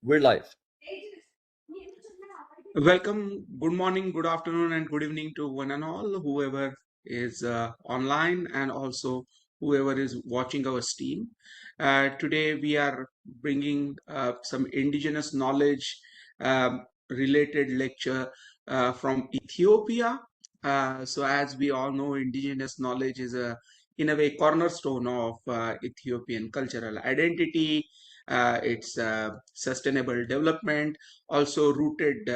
We're live. Welcome, good morning, good afternoon, and good evening to one and all, whoever is online and also whoever is watching our stream. Today, we are bringing some indigenous knowledge related lecture from Ethiopia. So, as we all know, indigenous knowledge is in a way, cornerstone of Ethiopian cultural identity. It's sustainable development, also rooted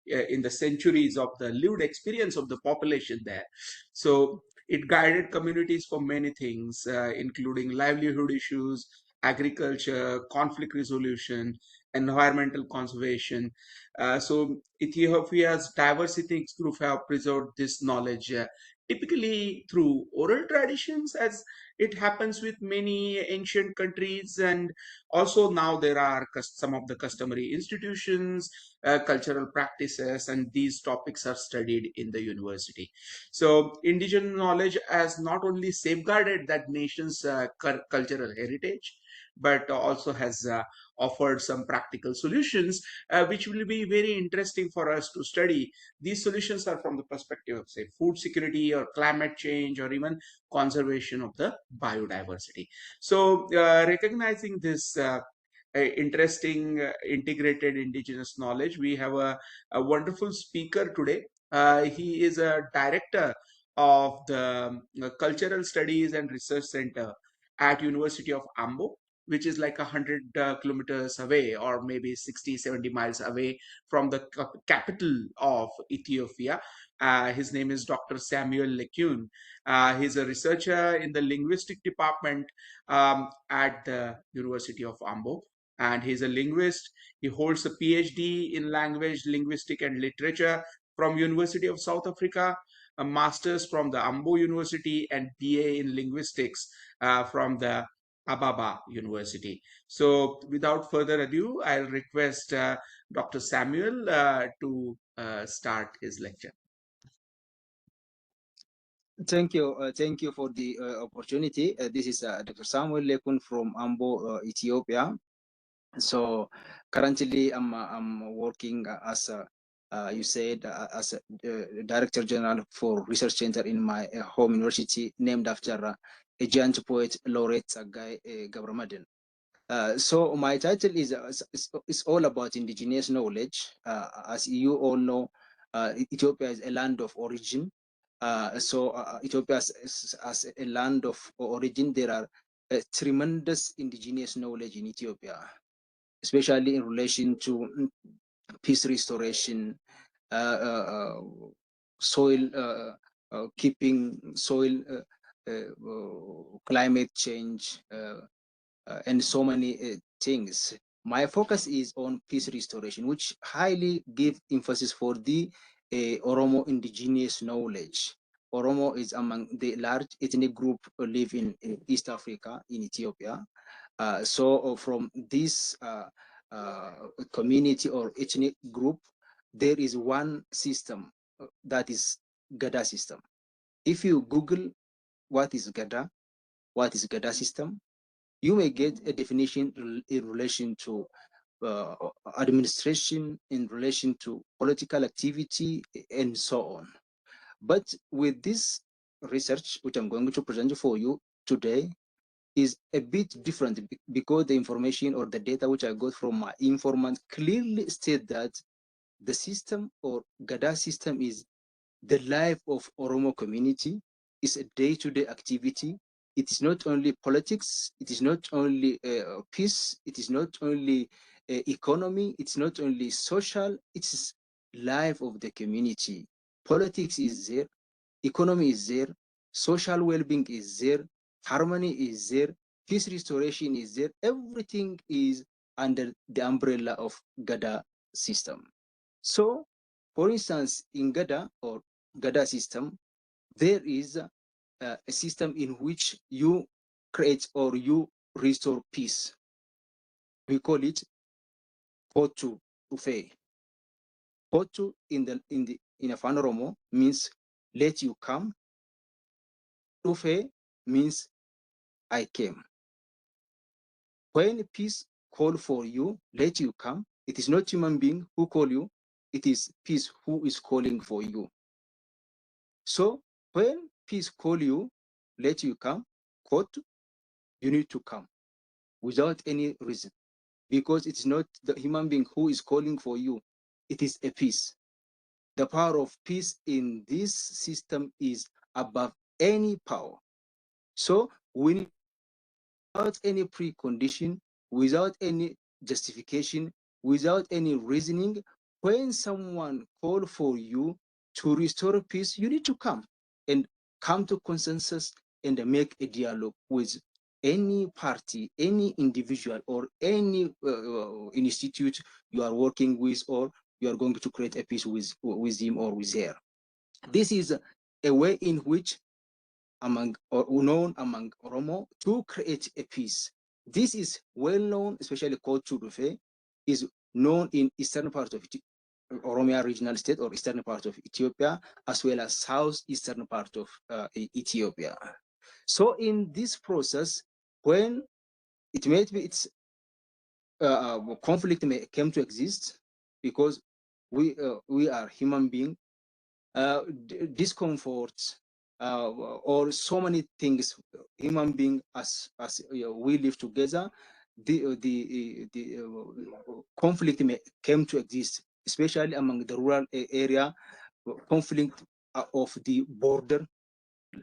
in the centuries of the lived experience of the population there. So it guided communities for many things, including livelihood issues, agriculture, conflict resolution, environmental conservation. So Ethiopia's diverse ethnic group have preserved this knowledge typically through oral traditions, as it happens with many ancient countries, and also now there are some of the customary institutions, cultural practices, and these topics are studied in the university. So indigenous knowledge has not only safeguarded that nation's cultural heritage, but also has offered some practical solutions, which will be very interesting for us to study. These solutions are from the perspective of, say, food security or climate change or even conservation of the biodiversity. So recognizing this interesting integrated indigenous knowledge, we have a wonderful speaker today. He is a director of the cultural studies and research center at University of Ambo, which is like 100 kilometers away, or maybe 60 70 miles away from the capital of Ethiopia. His name is Dr. Samuel Leykun. He's a researcher in the linguistic department at the University of Ambo, and he's a linguist. He holds a PhD in language, linguistic, and literature from University of South Africa, a master's from the Ambo University, and BA in linguistics from the Ababa University. So, without further ado, I'll request Dr. Samuel to start his lecture. Thank you for the opportunity. This is Dr. Samuel Leykun from Ambo, Ethiopia. So currently, I'm working as you said as a Director General for Research Center in my home university, named after a giant poet, laureate Sagai Gabramaden. So my title is all about indigenous knowledge. As you all know, Ethiopia is a land of origin. Ethiopia as a land of origin, there are tremendous indigenous knowledge in Ethiopia, especially in relation to peace restoration, soil keeping, soil climate change, and so many things. My focus is on peace restoration, which highly give emphasis for the Oromo indigenous knowledge. Oromo is among the large ethnic group who live in East Africa, in Ethiopia. So from this community or ethnic group, there is one system that is Gada system. If you Google what is Gada system, you may get a definition in relation to administration, in relation to political activity, and so on. But with this research, which I'm going to present for you today, is a bit different because the information or the data which I got from my informant clearly state that the system or Gada system is the life of Oromo community, is a day-to-day activity. It is not only politics, it is not only peace, it is not only economy, it's not only social, it's life of the community. Politics is there, economy is there, social well-being is there, harmony is there, peace restoration is there. Everything is under the umbrella of Gada system. So, for instance, in Gada or Gada system, there is a system in which you create or you restore peace. We call it Potu Ufe. Potu in Afan Oromo means let you come. Ufe means I came. When peace call for you, let you come, It is not human being who call you, it is peace who is calling for you. So when peace call you, let you come, quote, you need to come without any reason, because it's not the human being who is calling for you, it is a peace. The power of peace in this system is above any power. So we need, without any precondition, without any justification, without any reasoning, when someone call for you to restore peace, you need to come and come to consensus and make a dialogue with any party, any individual, or any institute you are working with, or you are going to create a peace with him or with her. This is a way in which among, or known among Oromo, to create a peace. This is well known, especially called Churufe, is known in eastern part of Oromia regional state or eastern part of Ethiopia, as well as southeastern part of Ethiopia. So in this process, when it may be it's conflict may come to exist, because we are human beings, discomfort, or so many things, human being as we live together, the conflict may come to exist, especially among the rural area, conflict of the border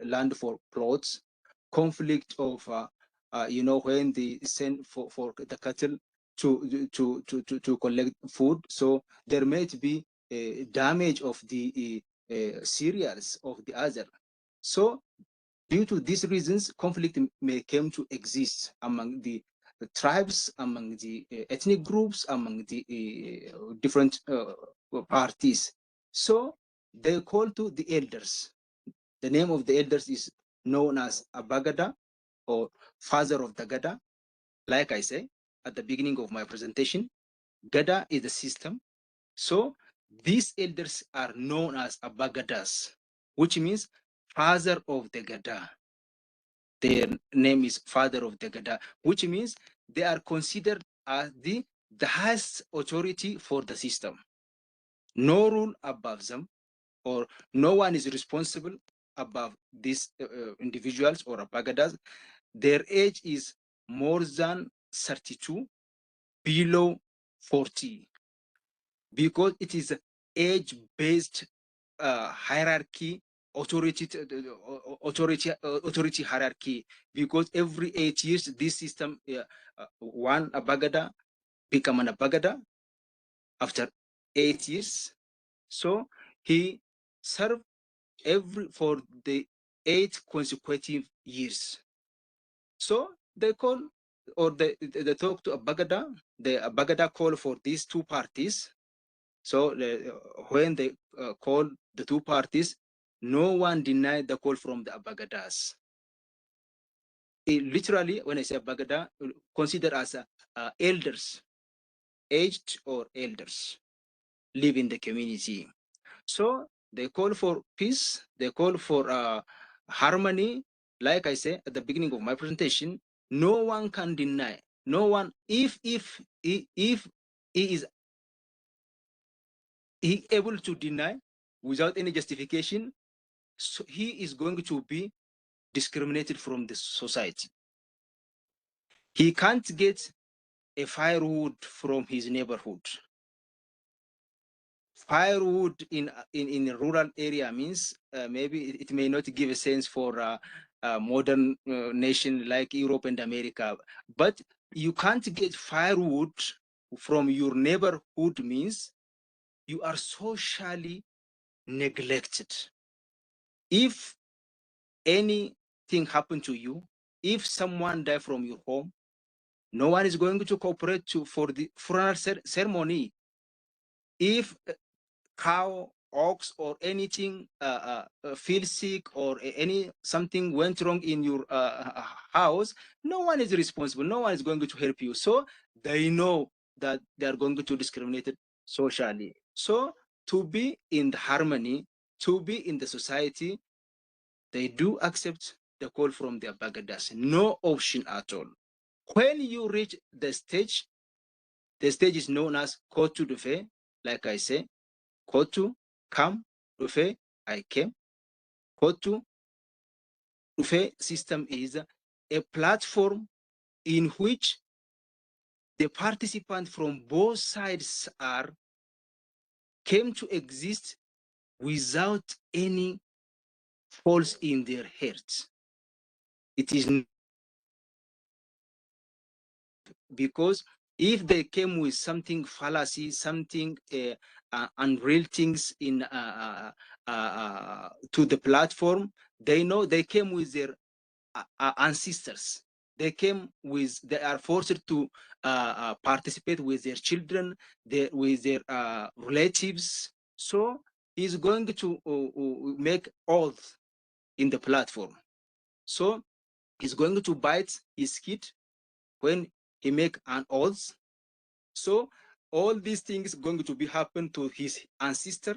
land for plots, conflict of when they send for the cattle to collect food, so there might be damage of the cereals of the other. So due to these reasons, conflict may come to exist among the tribes, among the ethnic groups, among the different parties. So they call to the elders. The name of the elders is known as Abagada, or father of the Gada. Like I say at the beginning of my presentation, Gada is the system. So these elders are known as Abagadas, which means father of the Gada. Their name is father of the Gada, which means they are considered as the highest authority for the system. No rule above them, or no one is responsible above these individuals or Abagadas. Their age is more than 32, below 40, because it is age-based hierarchy, authority hierarchy, because every 8 years this system, one Abagada become an Abagada after 8 years. So he served for the 8 consecutive years. So they call, or they talk to Abagada. The Abagada call for these two parties. So when they call the two parties, no one denied the call from the Abagadas. Literally, when I say Abagada, consider as elders, aged or elders, live in the community. So they call for peace, they call for harmony. Like I said at the beginning of my presentation, no one can deny, no one, if he is able to deny without any justification, so he is going to be discriminated from the society. He can't get a firewood from his neighborhood. Firewood in a rural area means maybe it may not give a sense for a modern nation like Europe and America, but you can't get firewood from your neighborhood means you are socially neglected. If anything happened to you, if someone died from your home, no one is going to cooperate for the funeral ceremony. If cow, ox, or anything feel sick, or something went wrong in your house, no one is responsible. No one is going to help you. So they know that they are going to discriminate socially. So to be in the harmony, to be in the society, they do accept the call from their Bagadas. No option at all. When you reach the stage The stage is known as Kotu Dufe, like I say. Kotu, come, Dufe, I came. Kotu Dufe system is a platform in which the participants from both sides came to exist without any faults in their hearts. It is because if they came with something fallacy, something unreal things in to the platform, they know they came with their ancestors. They are forced to participate with their children, with their relatives. So he's going to make oath in the platform. So he's going to bite his kid when he make an oath. So all these things going to be happen to his ancestor,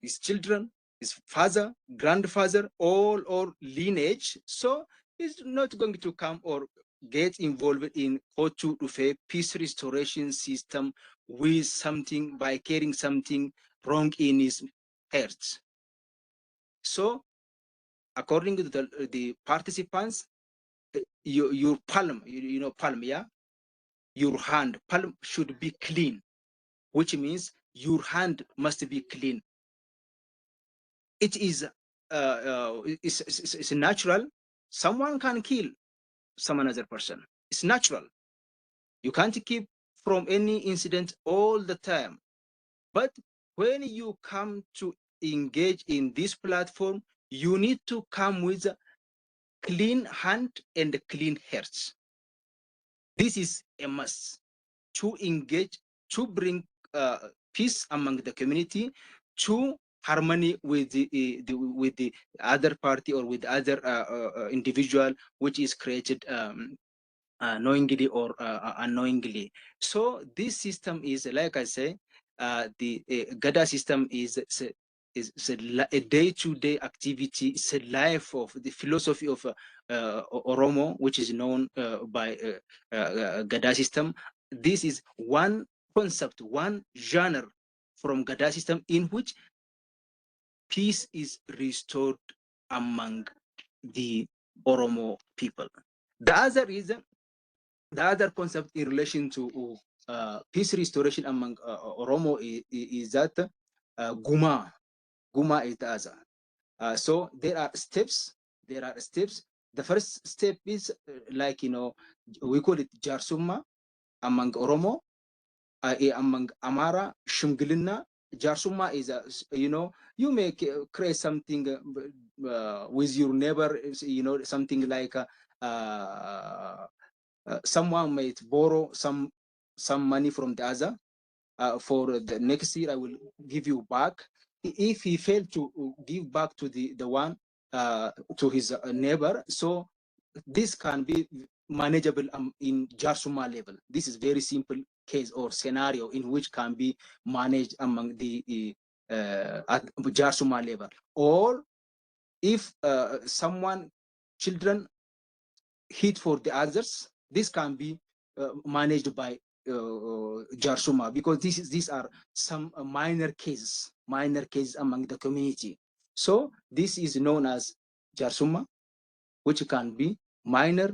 his children, his father, grandfather, all lineage. So he's not going to come or get involved in Kotu Ufe peace restoration system with something by carrying something wrong in his heart. So according to the participants, your palm, you know, palm, yeah, your hand, palm should be clean, which means your hand must be clean. It is it's natural. Someone can kill some another person. It's natural. You can't keep from any incident all the time. But when you come to engage in this platform, you need to come with a clean hand and clean hearts. This is a must to engage, to bring peace among the community, to harmony with the other party or with other individual which is created knowingly or unknowingly. So this system is, like I say, the Gada system is a day-to-day activity. It's a life of the philosophy of Oromo, which is known by Gada system. This is one concept, one genre from Gada system in which peace is restored among the Oromo people. The other reason, the other concept in relation to peace restoration among Oromo is that Guma. Guma is the other. So there are steps. There are steps. The first step is like, you know, we call it Jarsuma among Oromo, among Amara, Shumgilina. Jarsuma is a, you know, you may create something with your neighbor, you know, something like someone might borrow some money from the other. For the next year, I will give you back. If he failed to give back to the one to his neighbor, so this can be manageable in Jarsuma level. This is very simple case or scenario in which can be managed among the at Jarsuma level. Or if someone children hit for the others, this can be managed by Jarsuma, because these are some minor cases among the community. So this is known as Jarsuma, which can be minor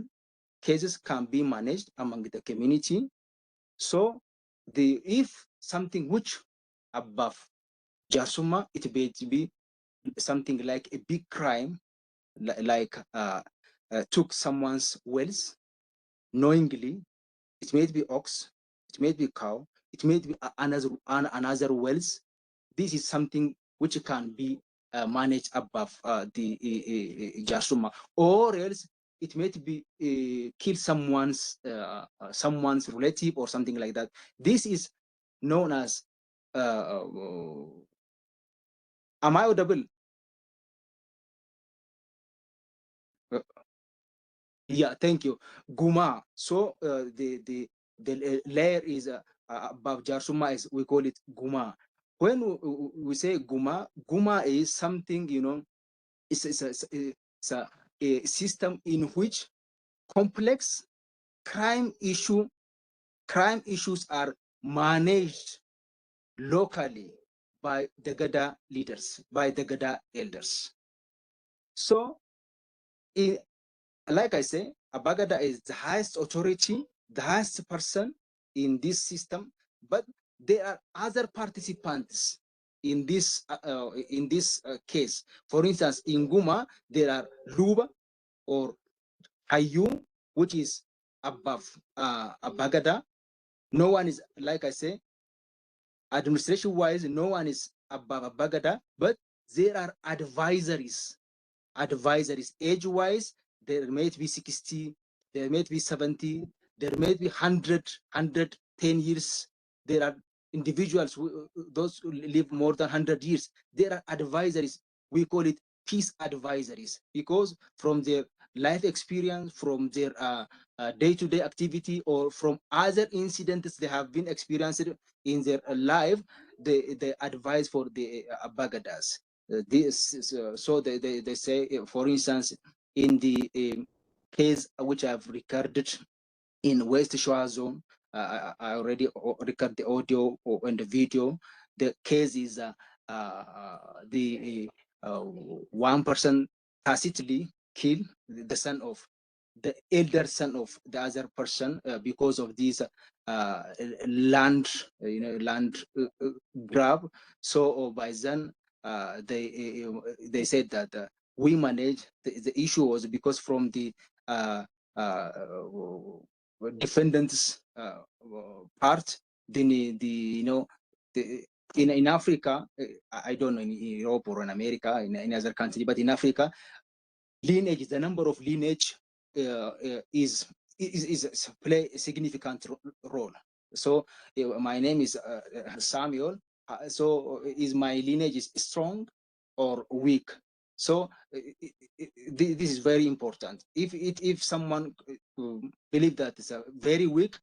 cases can be managed among the community. So if something which above Jarsuma, it may be something like a big crime, like took someone's wealth knowingly. It may be ox, it may be cow, it may be another wealth. This is something which can be managed above the Jarsuma, or else it may be kill someone's relative or something like that. This is known as am I audible? Yeah, thank you. Guma. So the layer is above Jarsuma, is we call it Guma. When we say Guma, Guma is something, you know, it's a system in which complex crime issues are managed locally by the Gada leaders, by the Gada elders. So, like I say, Abagada is the highest authority, the highest person in this system, but there are other participants in this case. For instance, in Guma, there are Luba or Hayu, which is above Abagada. No one is, like I say, administration-wise, no one is above Abagada, but there are advisories. Age-wise, there may be 60, there may be 70, there may be 110 years. There are individuals, those who live more than 100 years. There are advisories. We call it peace advisories, because from their life experience, from their day-to-day activity, or from other incidents they have been experiencing in their life, they advise for the Bagadas. So they say, for instance, in the case which I've recorded in West Shore zone, I already recorded the audio and the video. The case is the one person tacitly killed the son of the elder son of the other person because of this land, land grab. So by then they said that we managed. The issue was because from the defendants part, in Africa, I don't know in Europe or in America, in other countries, but in Africa, lineage, the number of lineage is play a significant role. So my name is Samuel. So is my lineage is strong or weak? So this is very important. If someone believe that it's very weak,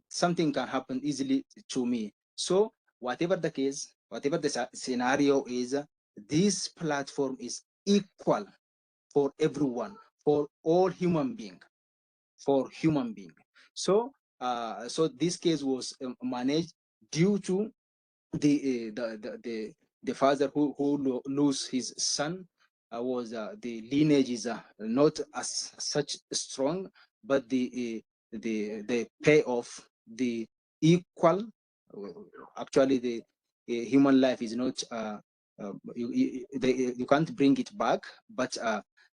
something can happen easily to me. So whatever the case, whatever the scenario is, this platform is equal for everyone, for all human being, for human being. So so this case was managed due to the father who lose his son. Was the lineage is not as such strong, but the payoff, the equal. Actually, the human life is not. You can't bring it back, but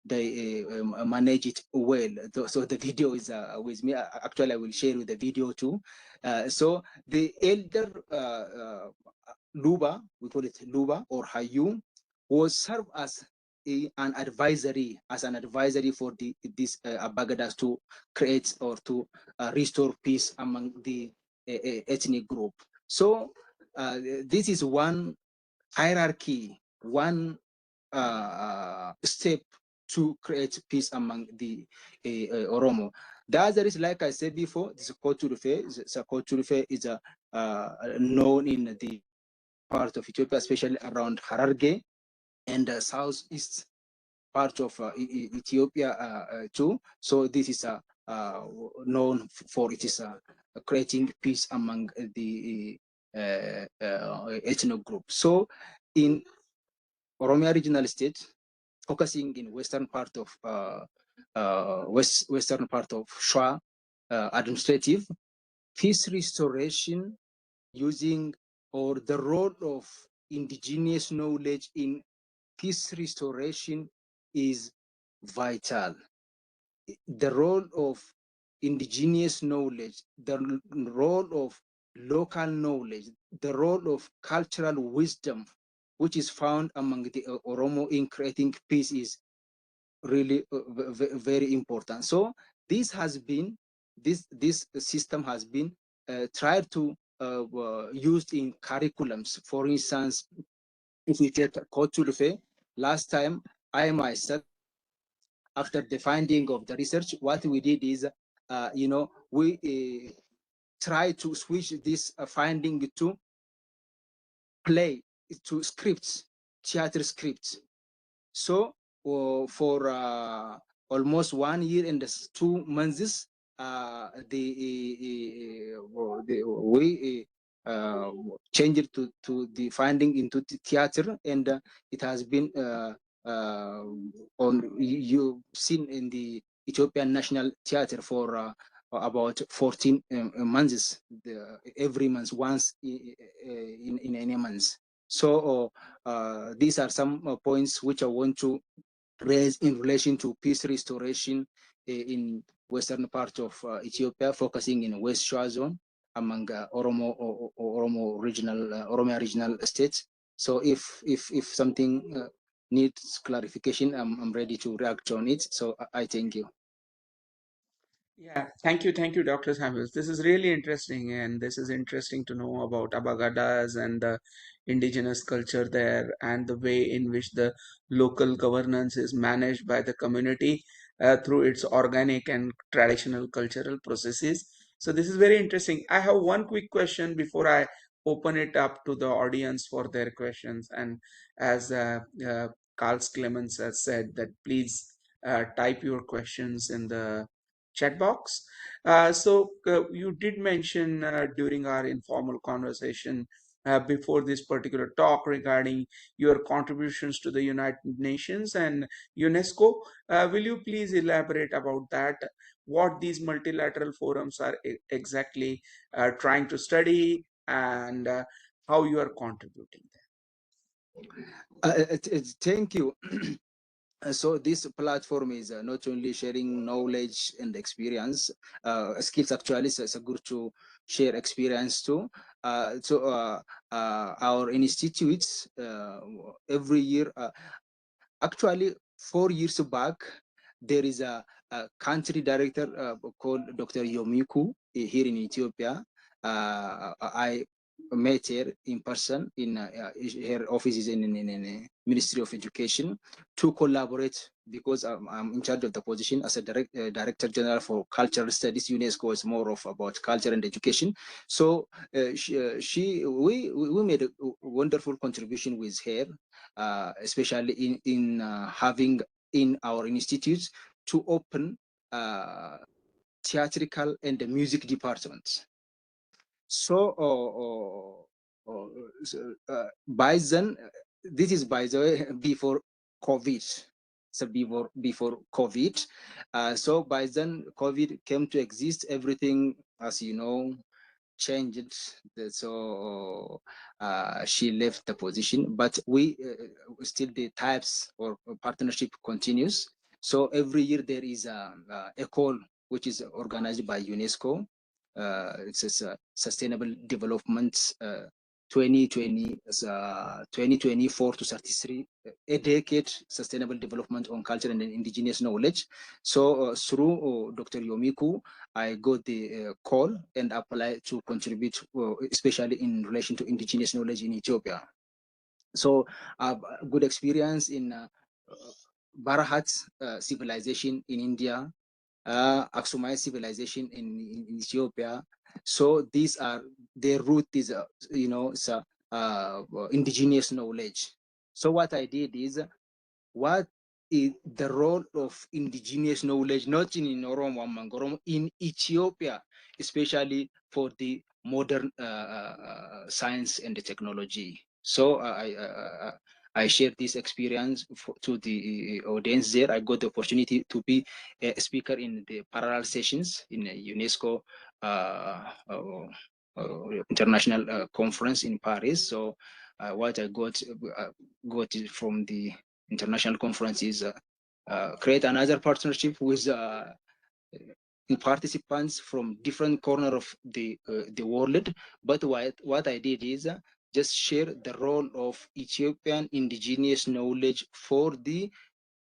they manage it well. So the video is with me. Actually, I will share with the video too. So the elder Luba, we call it Luba or Hayum, was served as an advisory, for these Abagadas to create or to restore peace among the ethnic group. So this is one hierarchy, one step to create peace among the Oromo. The other is, like I said before, this ICHRRF is known in the part of Ethiopia, especially around Hararge and the southeast part of Ethiopia too. So this is known for it is creating peace among the ethnic group. So in Oromia regional state, focusing in western part of western part of Shwa administrative, peace restoration using or the role of indigenous knowledge in peace restoration is vital. The role of indigenous knowledge, the role of local knowledge, the role of cultural wisdom, which is found among the Oromo in creating peace, is really very important. So this has been, this system has been tried to used in curriculums. For instance, if we take ICHRRF, last time I myself, after the finding of the research, what we did is, we try to switch this finding to play, to scripts, theater scripts. So for almost 1 year and 2 months, we changed to the finding into the theater, and it has been on you seen in the Ethiopian National Theater for about 14 months, every month, once in any month. So these are some points which I want to raise in relation to peace restoration in western part of Ethiopia, focusing in West Shore zone among Oromo regional Oromia regional states. So if something needs clarification, I'm ready to react on it. So I thank you. Yeah, thank you, Dr. Samuels. This is really interesting, and this is interesting to know about Abagadas and the indigenous culture there, and the way in which the local governance is managed by the community through its organic and traditional cultural processes. So this is very interesting. I have one quick question before I open it up to the audience for their questions. And as Carl Clemens has said, that please type your questions in the chat box. You did mention during our informal conversation before this particular talk regarding your contributions to the United Nations and UNESCO. Will you please elaborate about that? What these multilateral forums are exactly trying to study, and how you are contributing Thank you. So this platform is not only sharing knowledge and experience, skills actually, so it's good to share experience too. Our institutes every year, actually 4 years back, there is a country director called Dr. Yomiku here in Ethiopia. I met her in person in her office is in Ministry of Education to collaborate, because I'm in charge of the position as a Director General for Cultural Studies. UNESCO is more of about culture and education. So we made a wonderful contribution with her, especially in having in our institutes to open theatrical and the music departments. So by then, this is by the way before COVID. So before COVID, so by then COVID came to exist. Everything, as you know, changed. So she left the position, but we still the types or partnership continues. So every year there is a call which is organized by UNESCO. It's a sustainable development 2020 2024 to 33, a decade sustainable development on culture and indigenous knowledge. So through Dr. Yomiku, I got the call and applied to contribute, especially in relation to indigenous knowledge in Ethiopia. So good experience in Barahat civilization in India, Aksumite civilization in Ethiopia. So these are their root is indigenous knowledge. So what I did is, what is the role of indigenous knowledge, not in Oromo among Oromo, in Ethiopia, especially for the modern science and the technology. So I shared this experience to the audience there. I got the opportunity to be a speaker in the parallel sessions in a UNESCO international conference in Paris. So what I got from the international conference is create another partnership with participants from different corner of the world. But what I did is just share the role of Ethiopian indigenous knowledge for the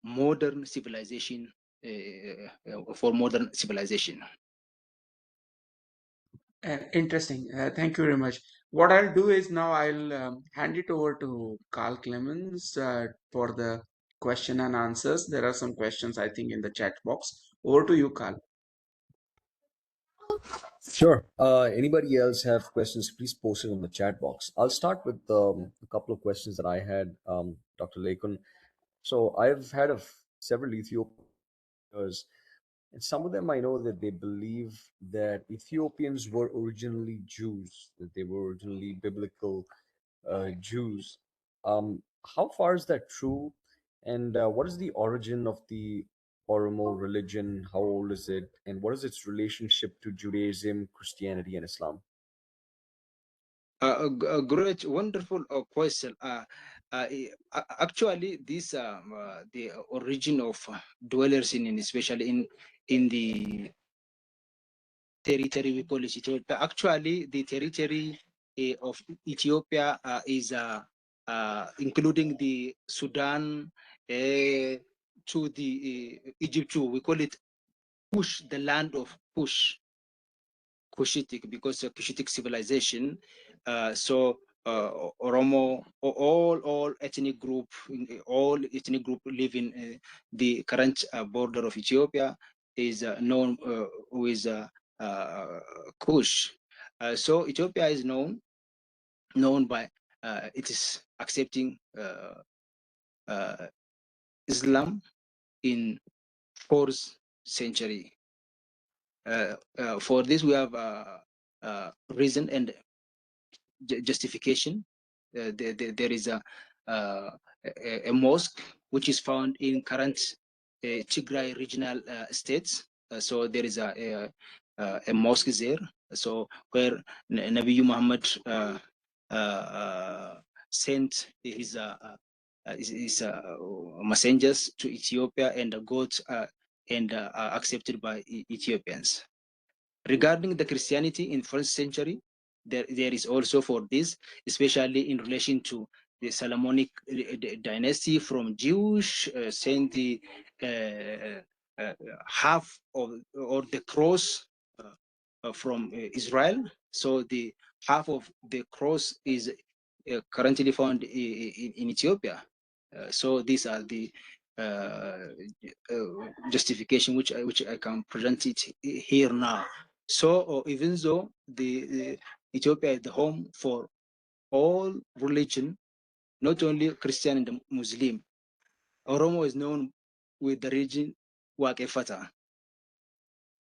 modern civilization, for modern civilization. Interesting. Thank you very much. What I'll do is now I'll hand it over to Carl Clemens for the question and answers. There are some questions, I think, in the chat box. Over to you, Carl. Sure. Anybody else have questions? Please post it in the chat box. I'll start with a couple of questions that I had, Dr. Leykun. So I've had several Ethiopians And some of them I know that they believe that Ethiopians were originally Jews, that they were originally biblical Jews. How far is that true? And what is the origin of the Oromo religion? How old is it? And what is its relationship to Judaism, Christianity, and Islam? A great, wonderful question. Actually, this the origin of dwellers especially in the territory we call it Ethiopia. Actually, the territory of Ethiopia is including the Sudan to the Egypt too. We call it Kush, the land of Kush. Cushitic, because of Cushitic civilization. So Oromo, all ethnic group, live in the current border of Ethiopia is known with Kush. So Ethiopia is known by it is accepting Islam in 4th century. For this, we have reason and justification. There is a mosque which is found in current Tigray regional states. So there is a mosque there. So where Nabi Muhammad sent his messengers to Ethiopia and got and accepted by Ethiopians. Regarding the Christianity in 1st century, there is also for this, especially in relation to the Solomonic dynasty from Jewish, sent the half of or the cross from Israel. So the half of the cross is currently found in Ethiopia. So these are the justification which I can present it here now. So even though the Ethiopia is the home for all religion, not only Christian and Muslim, Oromo is known with the region Waaqeffannaa.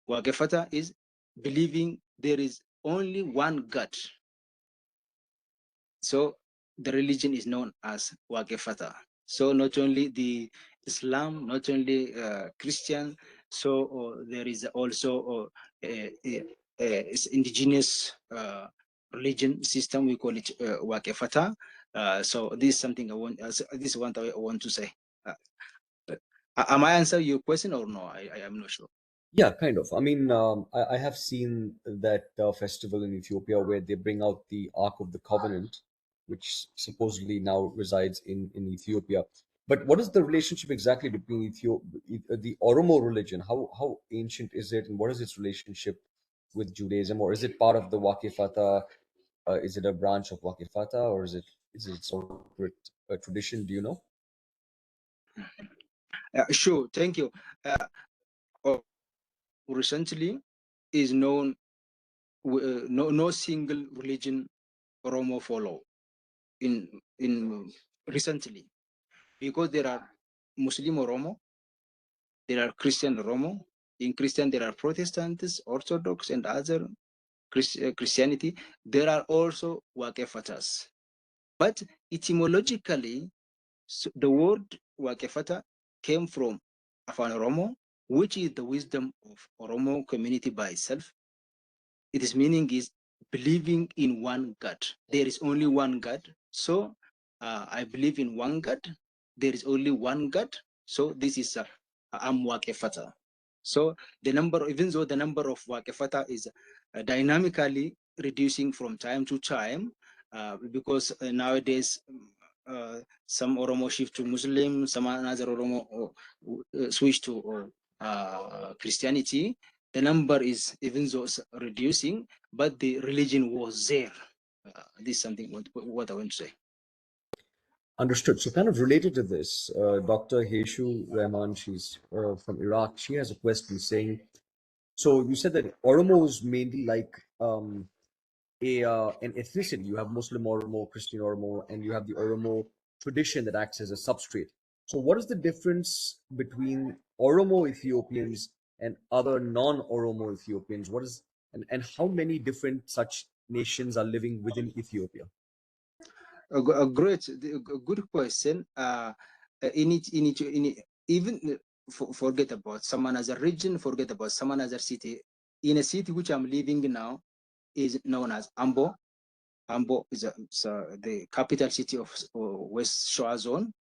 Waaqeffannaa is believing there is only one God. So the religion is known as Waaqeffannaa. So not only the Islam, not only Christian, so there is also indigenous religion system. We call it Waaqeffannaa. So this is something I want. This is what I want to say. Am I answer your question or no? I am not sure. Yeah, kind of. I mean, I have seen that festival in Ethiopia where they bring out the Ark of the Covenant, which supposedly now resides in Ethiopia. But what is the relationship exactly between the Oromo religion? How ancient is it, and what is its relationship with Judaism, or is it part of the Waaqeffannaa? Is it a branch of Waaqeffannaa, or is it sort of tradition? Do you know? Sure, thank you. Recently is known no single religion Oromo follow in recently, because there are Muslim Oromo, there are Christian Oromo. In Christian there are Protestants, Orthodox, and other Christianity. There are also Waaqeffatas. But etymologically, so the word Waaqeffata came from Afan Oromo, which is the wisdom of Oromo community by itself. Its meaning is believing in one God. There is only one God. So I believe in one God. There is only one God. So this is Am Waaqeffata. So the number, even though the number of Waaqeffata is dynamically reducing from time to time, because nowadays some Oromo shift to Muslim, some another Oromo switch to Christianity. The number is even though reducing, but the religion was there. This is something what I want to say. Understood. So, kind of related to this, Dr. Heshu Rahman, she's from Iraq. She has a question saying, so you said that Oromo is mainly like an ethnicity. You have Muslim Oromo, Christian Oromo, and you have the Oromo tradition that acts as a substrate. So, what is the difference between Oromo Ethiopians and other non-Oromo Ethiopians? What is and how many different such nations are living within Ethiopia? A good question. Even forget about someone as a region, forget about someone as a city. In a city which I'm living now is known as Ambo. Ambo is the capital city of West Shoa Zone.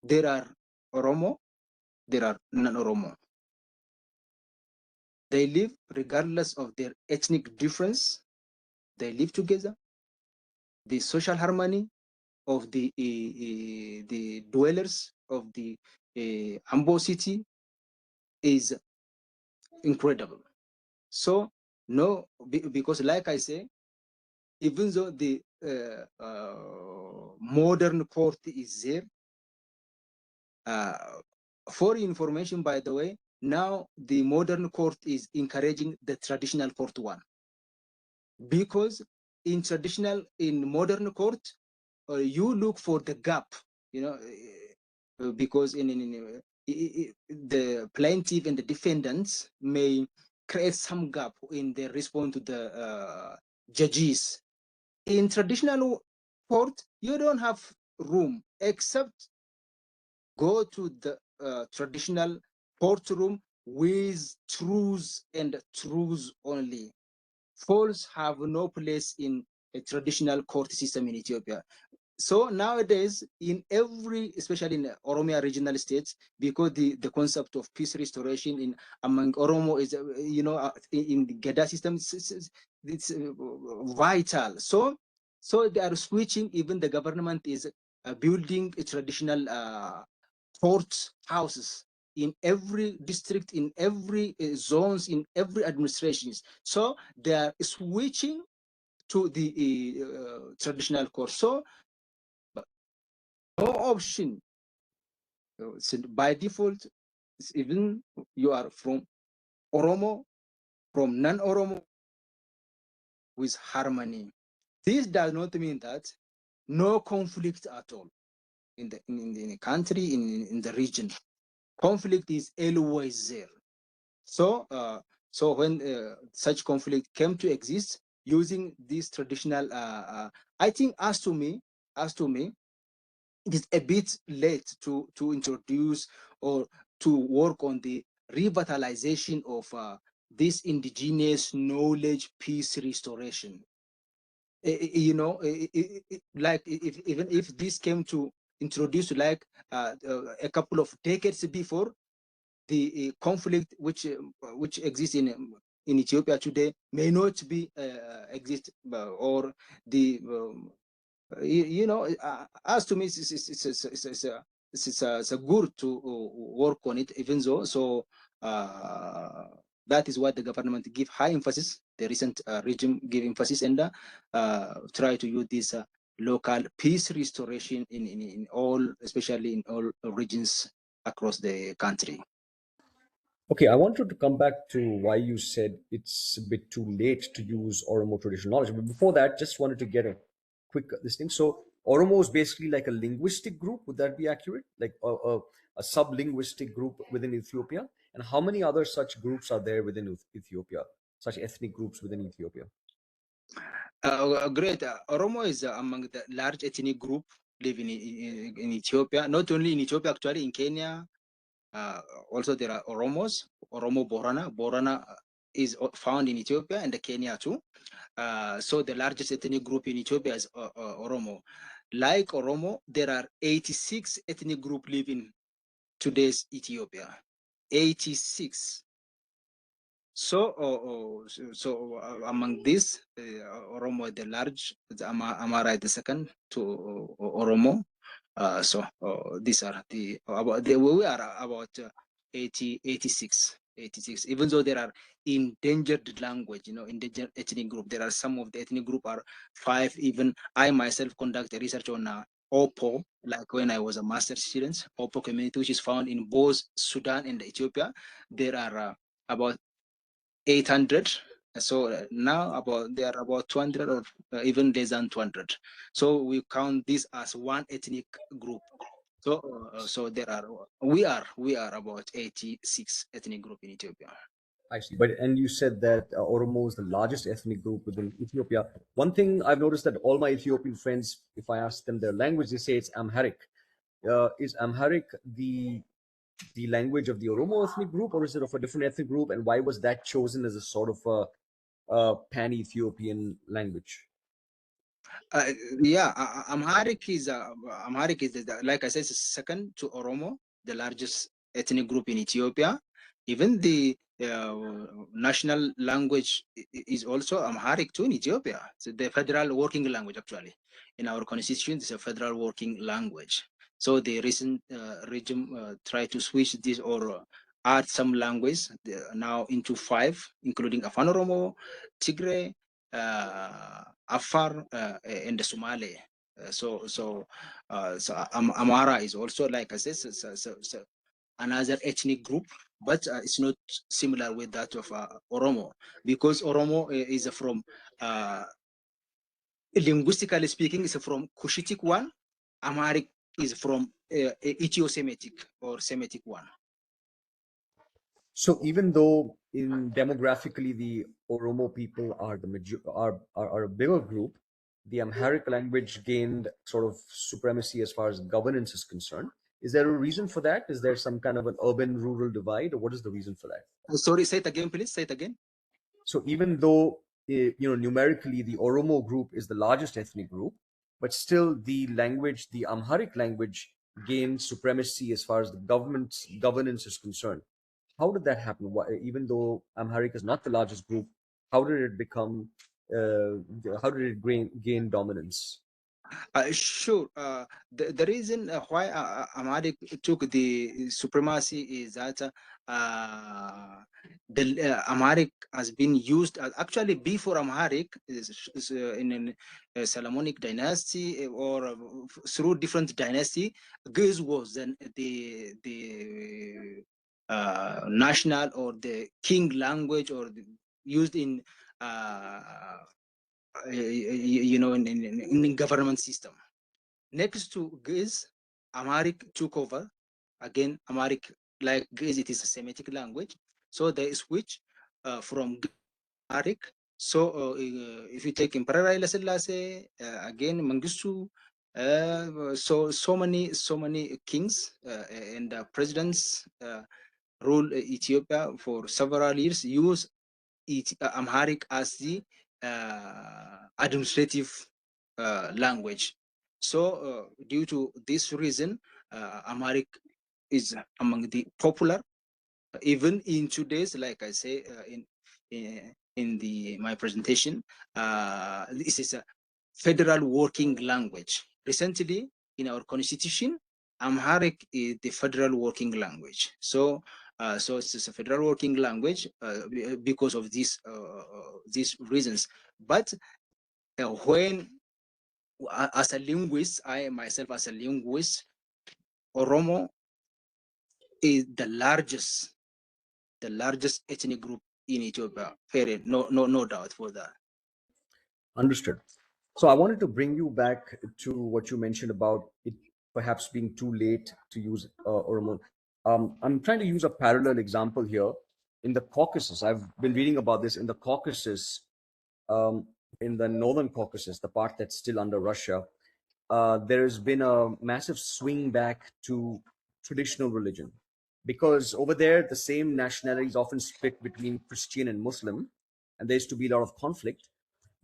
There are Oromo, there are non-Oromo. They live regardless of their ethnic difference. They live together. The social harmony of the dwellers of the Ambo city is incredible. So no, because like I say, even though the modern court is there, for information, by the way, now the modern court is encouraging the traditional court one, because in modern court, you look for the gap, because the plaintiff and the defendants may create some gap in their response to the judges. In traditional court, you don't have room except go to the traditional courtroom with truths and truths only. False have no place in a traditional court system in Ethiopia. So nowadays, in every, especially in Oromia regional states, because the concept of peace restoration in among Oromo is, in the Geda system, it's vital. So they are switching. Even the government is building a traditional court houses in every district, in every zones, in every administrations. So they are switching to the traditional court. So no option. So by default, even you are from Oromo, from non-Oromo, with harmony. This does not mean that no conflict at all in the country, in the region. Conflict is always there. So so when such conflict came to exist using this traditional, I think as to me, it is a bit late to introduce or to work on the revitalization of this indigenous knowledge peace restoration. Like even if this came to introduce like a couple of decades before, the conflict which exists in Ethiopia today may not be exist, or the as to me, it's a good to work on it, even though. So that is what the government give high emphasis. The recent regime give emphasis, and try to use this local peace restoration in all, especially in all regions across the country. Okay, I wanted to come back to why you said it's a bit too late to use Oromo traditional knowledge. But before that, just wanted to get a quick this thing. So Oromo is basically like a linguistic group. Would that be accurate? Like a sub-linguistic group within Ethiopia? And how many other such groups are there within Ethiopia? Such ethnic groups within Ethiopia? Great. Oromo is among the large ethnic group living in Ethiopia. Not only in Ethiopia, actually in Kenya. Also, there are Oromos, Oromo Borana. Borana is found in Ethiopia and Kenya too. So the largest ethnic group in Ethiopia is Oromo. Like Oromo, there are 86 ethnic groups living in today's Ethiopia. 86. So among these, Oromo the large, Amara the second to Oromo. These are we are about 86. Even though there are endangered language, endangered ethnic group, there are some of the ethnic group are 5. Even I myself conduct research on Opo, like when I was a master's student, Opo community, which is found in both Sudan and Ethiopia. There are about 800. So now they are about 200, or even less than 200. So we count this as one ethnic group. So so we are about 86 ethnic group in Ethiopia. I see. But and you said that Oromo is the largest ethnic group within Ethiopia. One thing I've noticed that all my Ethiopian friends, if I ask them their language, they say it's Amharic. Is Amharic the language of the Oromo ethnic group, or is it of a different ethnic group? And why was that chosen as a sort of a pan-Ethiopian language? Uh, yeah, Amharic is like I said, it's second to Oromo, the largest ethnic group in Ethiopia. Even the national language is also Amharic too in Ethiopia. So the federal working language actually in our constitution is a federal working language. So the recent regime tried to switch this or add some language now into 5, including Afan Oromo, Tigray, Afar, and the Somali. Amara is also, like I said, another ethnic group, but it's not similar with that of Oromo, because Oromo is from, linguistically speaking, is from Cushitic one. Amharic is from Ethio-Semitic or Semitic one. So even though in demographically the Oromo people are are a bigger group, the Amharic language gained sort of supremacy as far as governance is concerned. Is there a reason for that? Is there some kind of an urban-rural divide, or what is the reason for that? Sorry, say it again, please. Say it again. So even though numerically the Oromo group is the largest ethnic group, but still the language, the Amharic language, gained supremacy as far as the government's governance is concerned. How did that happen? Why, even though Amharic is not the largest group, how did it become? How did it gain dominance? Sure. The reason why Amharic took the supremacy is that the Amharic has been used actually before Amharic is in a Solomonic dynasty or through different dynasty. Ge'ez was then the national or the king language or used in in government system. Next to Ge'ez, Amharic took over. Again, Amharic, like Ge'ez, it is a Semitic language. So they switch from Amharic. So if you take Emperor Haile Selassie, again Mengistu, so many kings and presidents rule Ethiopia for several years, use Amharic as the administrative language. So due to this reason, Amharic is among the popular, even in today's, like I say in my presentation, this is a federal working language. Recently, in our constitution, Amharic is the federal working language. So it's a federal working language because of these reasons. But when, as a linguist, I myself as a linguist, Oromo is the largest ethnic group in Ethiopia. Period. No doubt for that. Understood. So I wanted to bring you back to what you mentioned about it perhaps being too late to use Oromo. I'm trying to use a parallel example here. In the Caucasus, I've been reading about this. In the Caucasus, um, in the northern Caucasus, the part that's still under Russia, there has been a massive swing back to traditional religion because over there the same nationality is often split between Christian and Muslim, and there used to be a lot of conflict.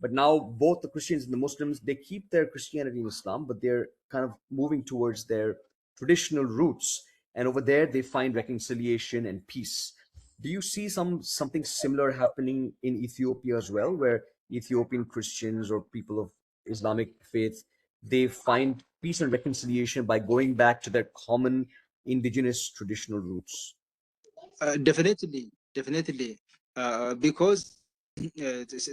But now both the Christians and the Muslims, they keep their Christianity and Islam, but they're kind of moving towards their traditional roots, and over there they find reconciliation and peace. Do you see something similar happening in Ethiopia as well, where Ethiopian Christians or people of Islamic faith, they find peace and reconciliation by going back to their common indigenous traditional roots? Definitely, because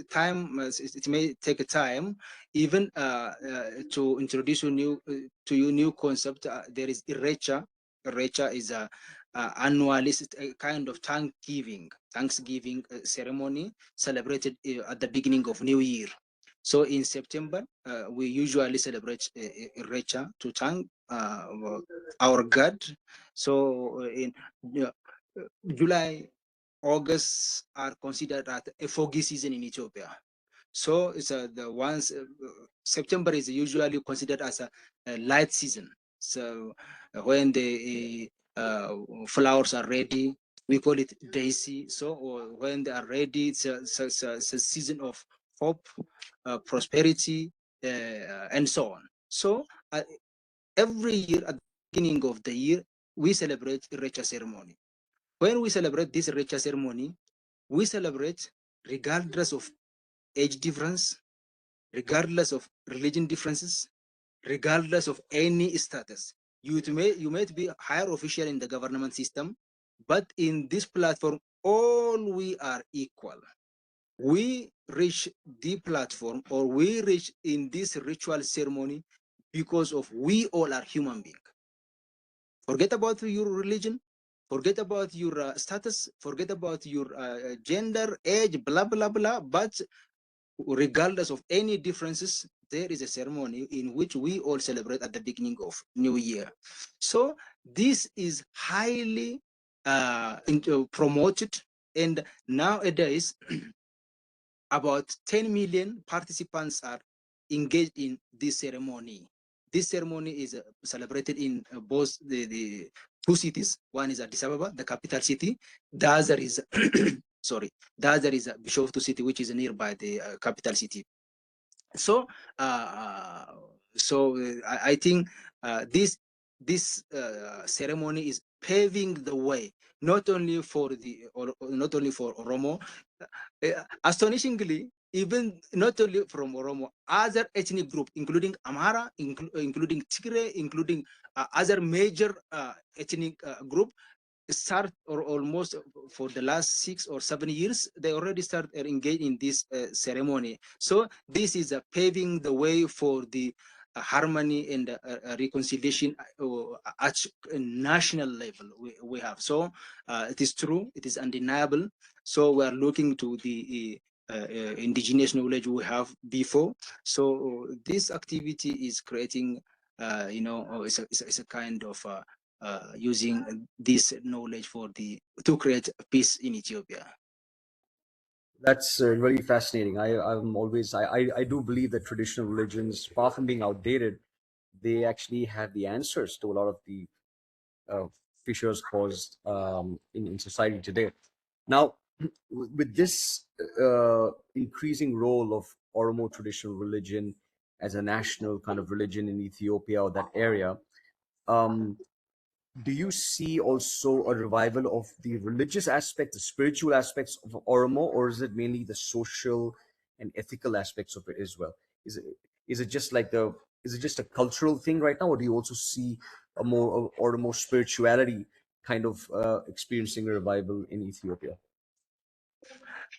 time, it may take a time, even to introduce a new concept. There is Irecha. Irecha is a annualist, a kind of Thanksgiving ceremony celebrated at the beginning of New Year. So in September, we usually celebrate Irecha to thank our God. So in July August are considered as a foggy season in Ethiopia. So it's the ones September is usually considered as a light season. So when the flowers are ready, we call it daisy. So when they are ready, it's a season of hope, prosperity, and so on. So every year at the beginning of the year, we celebrate Recha ceremony. When we celebrate this Recha ceremony, we celebrate regardless of age difference, regardless of religion differences, regardless of any status. You might be a higher official in the government system, but in this platform, all we are equal. We reach the platform, or we reach in this ritual ceremony because of we all are human beings. Forget about your religion, forget about your status, forget about your gender, age, blah, blah, blah. But regardless of any differences, there is a ceremony in which we all celebrate at the beginning of New Year. So this is highly promoted, and nowadays about 10 million participants are engaged in this ceremony. This ceremony is celebrated in both the two cities. One is Addis Ababa, the capital city. The other is, sorry, the other is Bishoftu city, which is nearby the capital city. So, I think this ceremony is paving the way not only for Oromo, astonishingly, even not only from Oromo, other ethnic group, including Amhara, including Tigray, including other major ethnic group, start or almost for the last 6 or 7 years, they already start engaged in this ceremony. So this is paving the way for the harmony and reconciliation at a national level we have. So it is true, it is undeniable. So we are looking to the indigenous knowledge we have before. So this activity is creating, it's a kind of using this knowledge to create peace in Ethiopia. That's very fascinating. I do believe that traditional religions, far from being outdated, they actually have the answers to a lot of the uh, fissures caused in society today. Now, with this increasing role of Oromo traditional religion as a national kind of religion in Ethiopia or that area, um, do you see also a revival of the religious aspect, the spiritual aspects of Oromo, or is it mainly the social and ethical aspects of it as well? Is it is it just like the is it just a cultural thing right now, or do you also see a more Oromo spirituality kind of experiencing a revival in Ethiopia?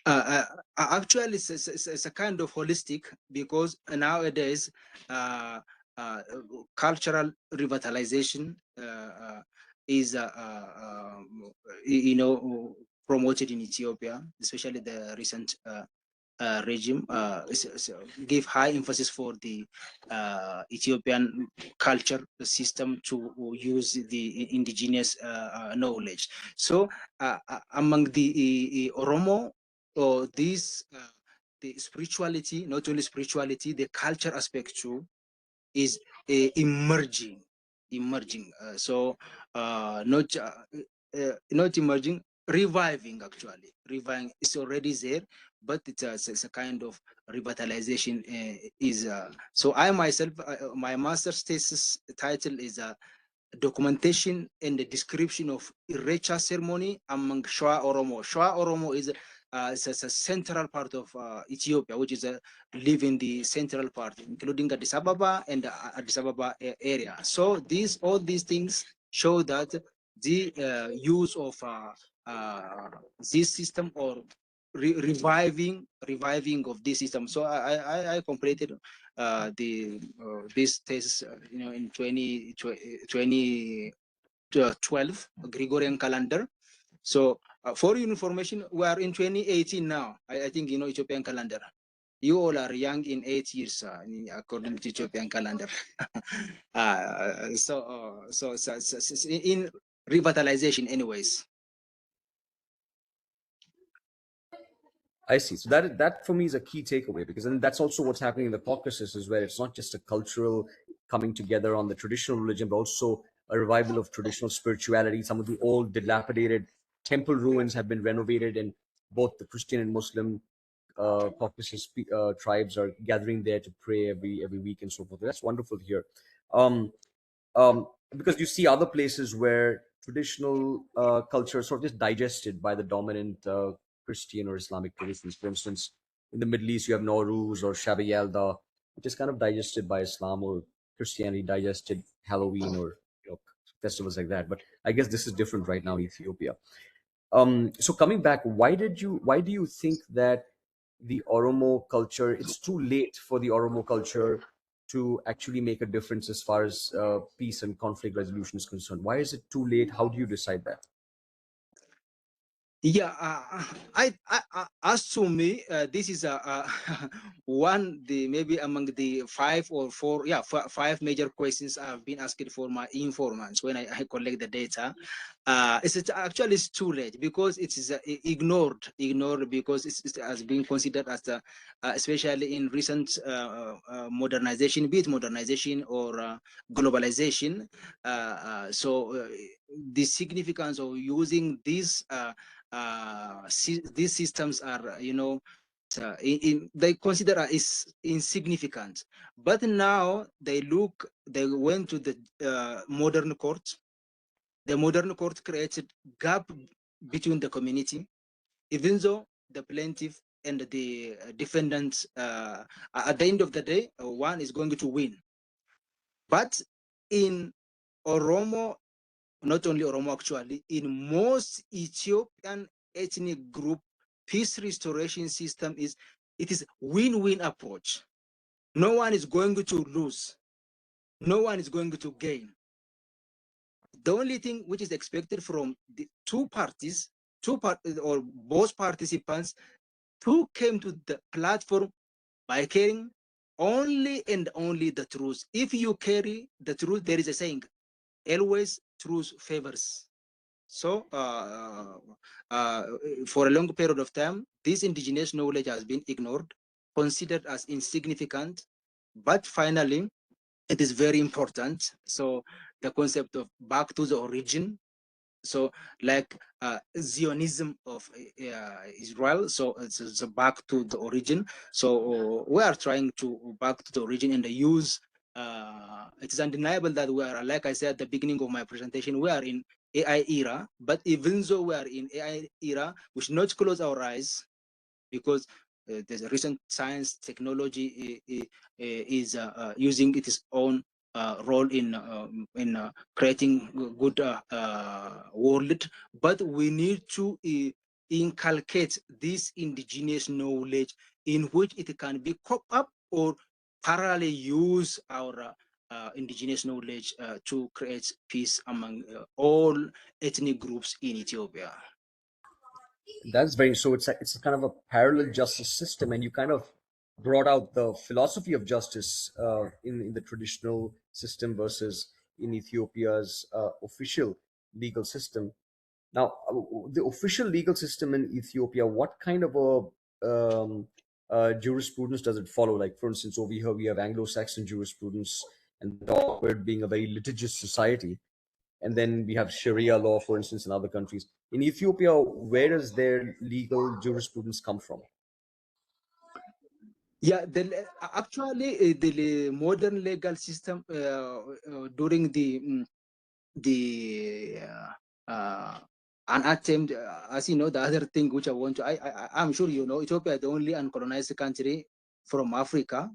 Actually, it's a kind of holistic, because nowadays uh, uh, cultural revitalization is promoted in Ethiopia, especially the recent regime give high emphasis for the Ethiopian culture system to use the indigenous knowledge. So among the Oromo, or this the spirituality, not only spirituality, the culture aspect too is emerging. Not emerging, reviving, actually. Reviving is already there, but it's a kind of revitalization. So I myself, my master's thesis title is documentation and the description of Irecha ceremony among Shwa Oromo. Shwa Oromo is it's a central part of Ethiopia, which is live in the central part, including Addis Ababa and the Addis Ababa area. So all these things show that the use of this system, or reviving of this system. So I completed this thesis, in 2012 Gregorian calendar. So for your information, we are in 2018 now. I think you know Ethiopian calendar. You all are young in 8 years, according to Ethiopian calendar. So in revitalization, anyways. I see. So that for me is a key takeaway, because then that's also what's happening in the Caucasus, is where it's not just a cultural coming together on the traditional religion, but also a revival of traditional spirituality. Some of the old dilapidated temple ruins have been renovated, and both the Christian and Muslim Caucasus tribes are gathering there to pray every week and so forth. That's wonderful to hear. Um, because you see other places where traditional culture is sort of just digested by the dominant Christian or Islamic traditions. For instance, in the Middle East, you have Nowruz or Shab Yalda, which is kind of digested by Islam, or Christianity digested Halloween, or festivals like that. But I guess this is different right now in Ethiopia. So coming back, why do you think that the Oromo culture, it's too late for the Oromo culture to actually make a difference as far as peace and conflict resolution is concerned? Why is it too late? How do you decide that? Yeah, as to me, this is one the maybe among the five or four, yeah, five major questions I've been asked for my informants when I collect the data. Actually it's too late because it is ignored because it has been considered as the especially in recent modernization, be it modernization or globalization. The significance of using these these systems are, they consider is insignificant. But now they went to the modern court. The modern court created gap between the community, even though the plaintiff and the defendants, at the end of the day, one is going to win. But in Oromo, not only Oromo actually, in most Ethiopian ethnic group, peace restoration system is win-win approach. No one is going to lose. No one is going to gain. The only thing which is expected from the two parties, or both participants, who came to the platform by carrying only and only the truth. If you carry the truth, there is a saying, always truth favors. So for a long period of time, this indigenous knowledge has been ignored, considered as insignificant, but finally, it is very important. So the concept of back to the origin, so like Zionism of Israel, so it's back to the origin. So we are trying to back to the origin and use, it is undeniable that we are, like I said at the beginning of my presentation, we are in AI era, but even though we are in AI era, we should not close our eyes, because there's a recent science technology is using its own role in creating good world, but we need to inculcate this indigenous knowledge in which it can be copped up or parallelly use our indigenous knowledge to create peace among all ethnic groups in Ethiopia. That's very so. It's a kind of a parallel justice system, and you kind of brought out the philosophy of justice in the traditional system versus in Ethiopia's official legal system. Now, the official legal system in Ethiopia, what kind of jurisprudence does it follow? Like, for instance, over here we have Anglo-Saxon jurisprudence, and Awkward being a very litigious society, and then we have Sharia law, for instance, in other countries. In Ethiopia, where does their legal jurisprudence come from? Yeah, actually the modern legal system during the an attempt, as you know, the other thing which I want to, I'm sure you know, Ethiopia is the only uncolonized country from Africa.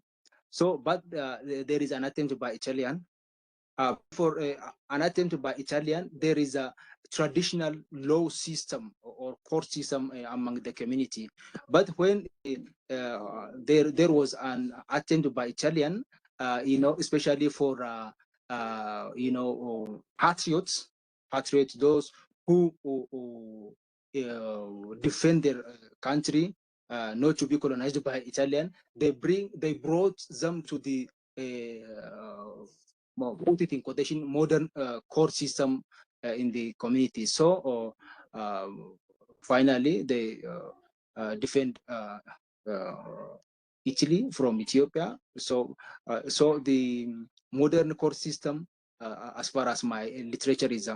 So, but there is an attempt by Italian. For an attempt by Italian, there is a traditional law system or court system among the community. But when there was an attempt by Italian, especially for patriots, those who defend their country, not to be colonized by Italian, they brought them to the put it in quotation, modern court system in the community. So finally, defend Italy from Ethiopia. So the modern court system, as far as my literature is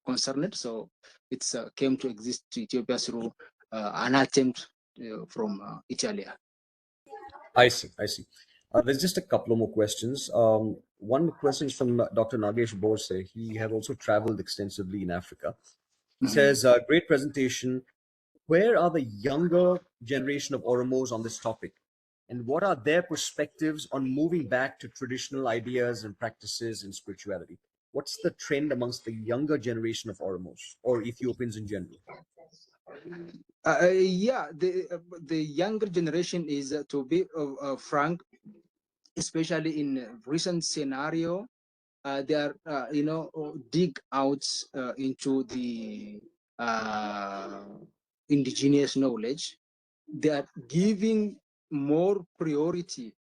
concerned, so it's came to exist to Ethiopia through an attempt from Italy. I see. I see. There's just a couple of more questions. One question is from Dr. Nagesh Bose. He has also traveled extensively in Africa. He says, great presentation. Where are the younger generation of Oromos on this topic? And what are their perspectives on moving back to traditional ideas and practices in spirituality? What's the trend amongst the younger generation of Oromos or Ethiopians in general? Yeah, the younger generation is, to be frank, especially in recent scenario, they are dig out into the indigenous knowledge. They are giving more priority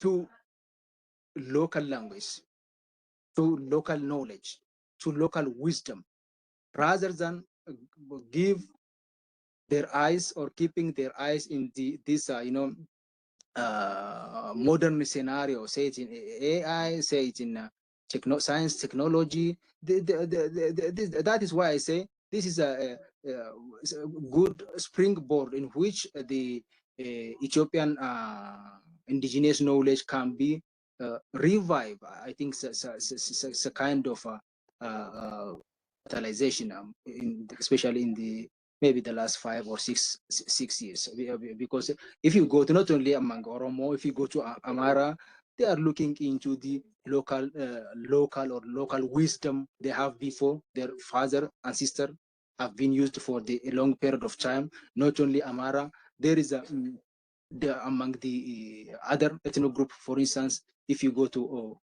to local language, to local knowledge, to local wisdom, rather than give their eyes or keeping their eyes in this modern scenario, say it in AI, say it in science, technology. That is why I say this is a good springboard in which the Ethiopian indigenous knowledge can be revived. I think it's a kind of utilization, especially in the maybe the last 5 or 6 years, because if you go to not only among Oromo, if you go to Amara, they are looking into the local wisdom they have before their father and sister have been used for a long period of time. Not only Amara, there is among the other ethnic group, for instance, if you go to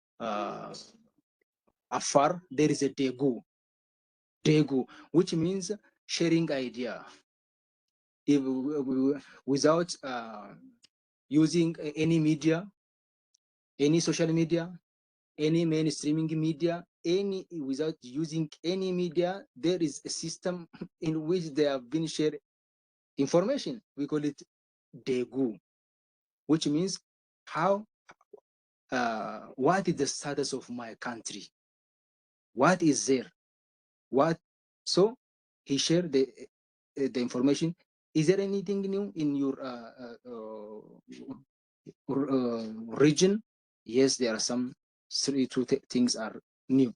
Afar, there is a Degu, which means sharing idea. If without using any media, any social media, any mainstreaming media, without using any media, there is a system in which they have been shared information. We call it Degu, which means what is the status of my country? What is there? So he shared the information. Is there anything new in your region? Yes, there are some two things are new.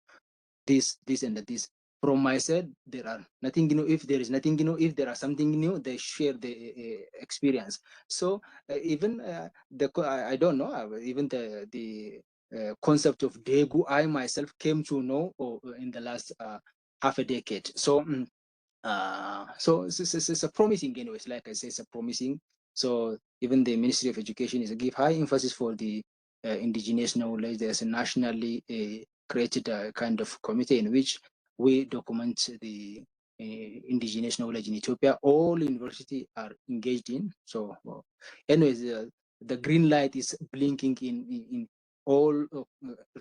This, and this. From my side, there are nothing new. If there is nothing new, if there are something new, they share the experience. So even I don't know, even the concept of Degu, I myself came to know in the last half a decade. So so it's a promising, anyways. Like I say, it's a promising. So even the Ministry of Education is give high emphasis for the indigenous knowledge. There's a nationally created a kind of committee in which we document the indigenous knowledge in Ethiopia. All universities are engaged in. So anyways, the green light is blinking in all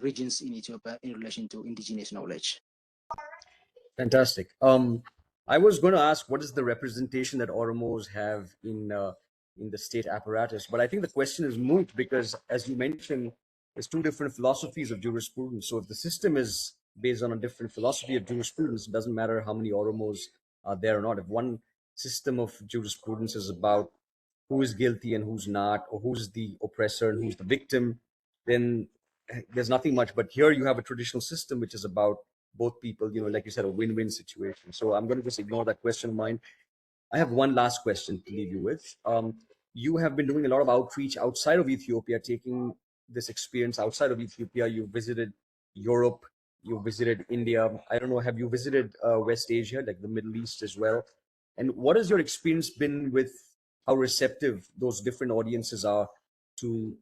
regions in Ethiopia in relation to indigenous knowledge. Fantastic. I was going to ask what is the representation that Oromos have in the state apparatus, but I think the question is moot because, as you mentioned, there's two different philosophies of jurisprudence. So if the system is based on a different philosophy of jurisprudence, it doesn't matter how many Oromos are there or not. If one system of jurisprudence is about who is guilty and who's not, or who's the oppressor and who's the victim, then there's nothing much. But here you have a traditional system which is about both people, like you said, a win-win situation. So I'm going to just ignore that question of mine. I have one last question to leave you with. You have been doing a lot of outreach outside of Ethiopia, taking this experience outside of Ethiopia. You visited Europe, you visited India. I don't know, have you visited West Asia, like the Middle East as well? And what has your experience been with how receptive those different audiences are to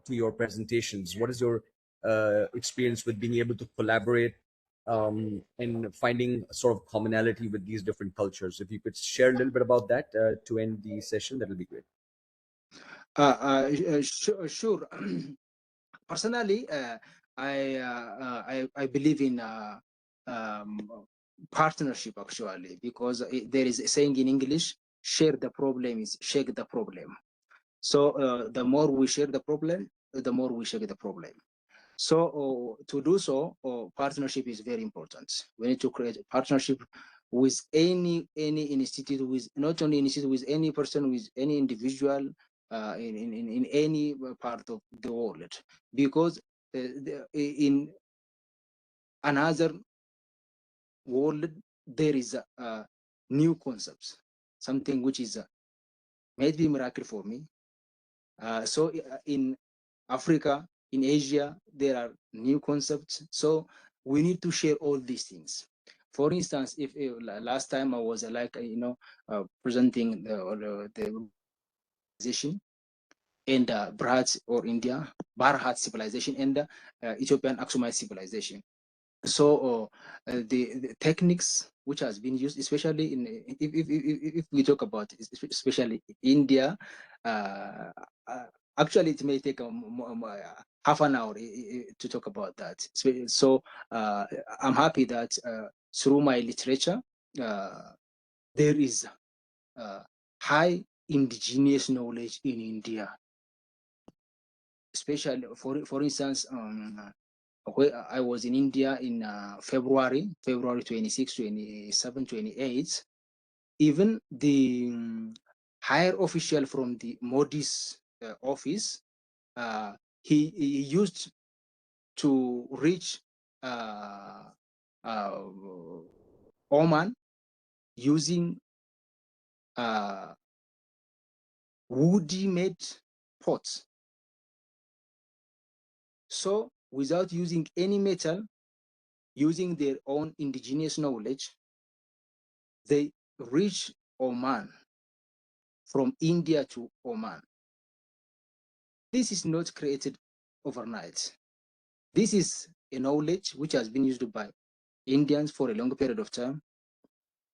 your presentations? What is your experience with being able to collaborate and finding a sort of commonality with these different cultures? If you could share a little bit about that to end the session, that would be great. Sure. Personally, I believe in partnership actually, because there is a saying in English, share the problem is shake the problem. So the more we share the problem, the more we shake the problem. So to do so, partnership is very important. We need to create a partnership with any institute, with not only institute, with any person, with any individual in any part of the world, because in another world there is a new concepts, something which is maybe miracle for me. So in Africa, in Asia, there are new concepts. So we need to share all these things. For instance, if last time I was presenting the civilization and Bharat or India, Bharhat civilization and Ethiopian Aksumite civilization. So the techniques which has been used, especially in if we talk about especially India, uh, actually it may take half an hour to talk about that. So I'm happy that through my literature there is high indigenous knowledge in India, especially for instance. I was in India in February 26, 27, 28. Even the higher official from the Modi's office, he used to reach uh, uh, Oman using woody made pots. So without using any metal, using their own indigenous knowledge, they reach Oman from India to Oman. This is not created overnight. This is a knowledge which has been used by Indians for a long period of time.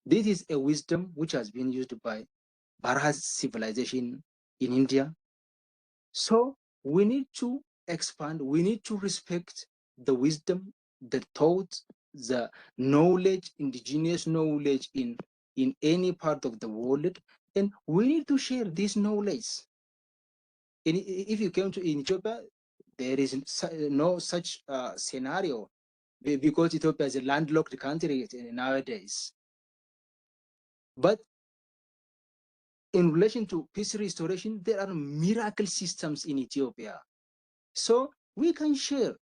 This is a wisdom which has been used by Bharata's civilization in India. So we need to expand, we need to respect the wisdom, the thought, the knowledge, indigenous knowledge in any part of the world, and we need to share this knowledge. And if you came to Ethiopia, there is no such scenario because Ethiopia is a landlocked country nowadays. But in relation to peace restoration, there are miracle systems in Ethiopia. So we can share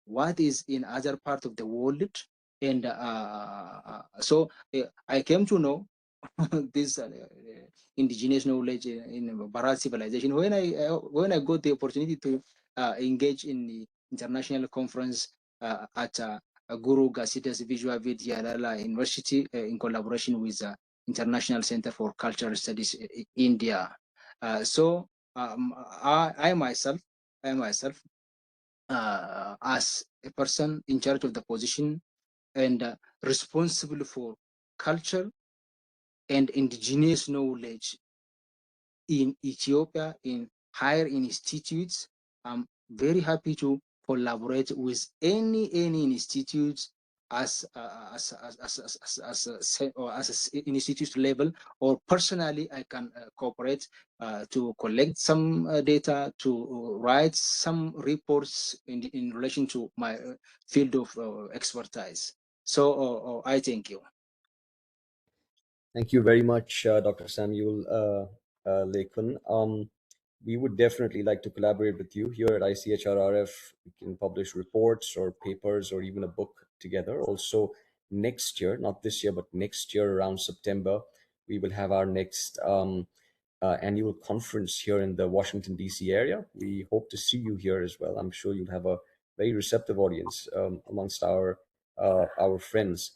what is in other part of the world. And so I came to know this indigenous knowledge in Bharat civilization when I got the opportunity to engage in the international conference at Guru Gasidas Visual Vidyalaya University in collaboration with International Center for Cultural Studies India. So I myself as a person in charge of the position and responsible for culture and indigenous knowledge in Ethiopia in higher institutes. I'm very happy to collaborate with any institutes as an institute level, or personally I can cooperate to collect some data, to write some reports in relation to my field of expertise. So I thank you. Thank you very much, Dr. Samuel Leykun. We would definitely like to collaborate with you here at ICHRRF. We can publish reports or papers or even a book together. Also, next year, not this year, but next year around September, we will have our next annual conference here in the Washington, D.C. area. We hope to see you here as well. I'm sure you'll have a very receptive audience amongst our friends.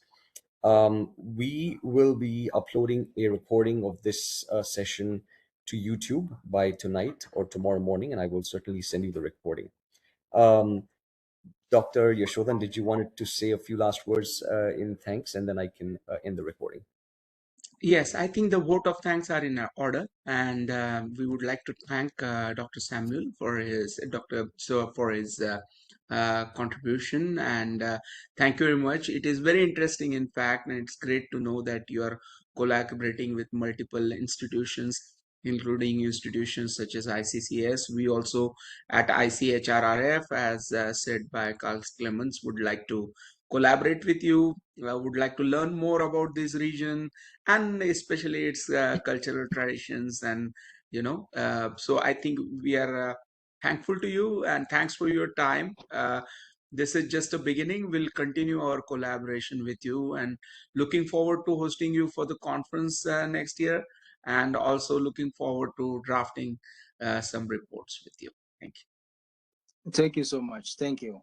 We will be uploading a recording of this session to YouTube by tonight or tomorrow morning, and I will certainly send you the recording. Dr. Yashodhan, did you want to say a few last words in thanks, and then I can end the recording? Yes, I think the vote of thanks are in order, and we would like to thank Dr. Samuel for his contribution, and thank you very much. It is very interesting, in fact, and it's great to know that you are collaborating with multiple institutions, including institutions such as ICCS. We also at ICHRRF, as said by Carl Clemens, would like to collaborate with you, would like to learn more about this region and especially its cultural traditions. And so I think we are thankful to you, and thanks for your time. This is just a beginning. We'll continue our collaboration with you, and looking forward to hosting you for the conference next year, and also looking forward to drafting some reports with you. Thank you. Thank you so much. Thank you.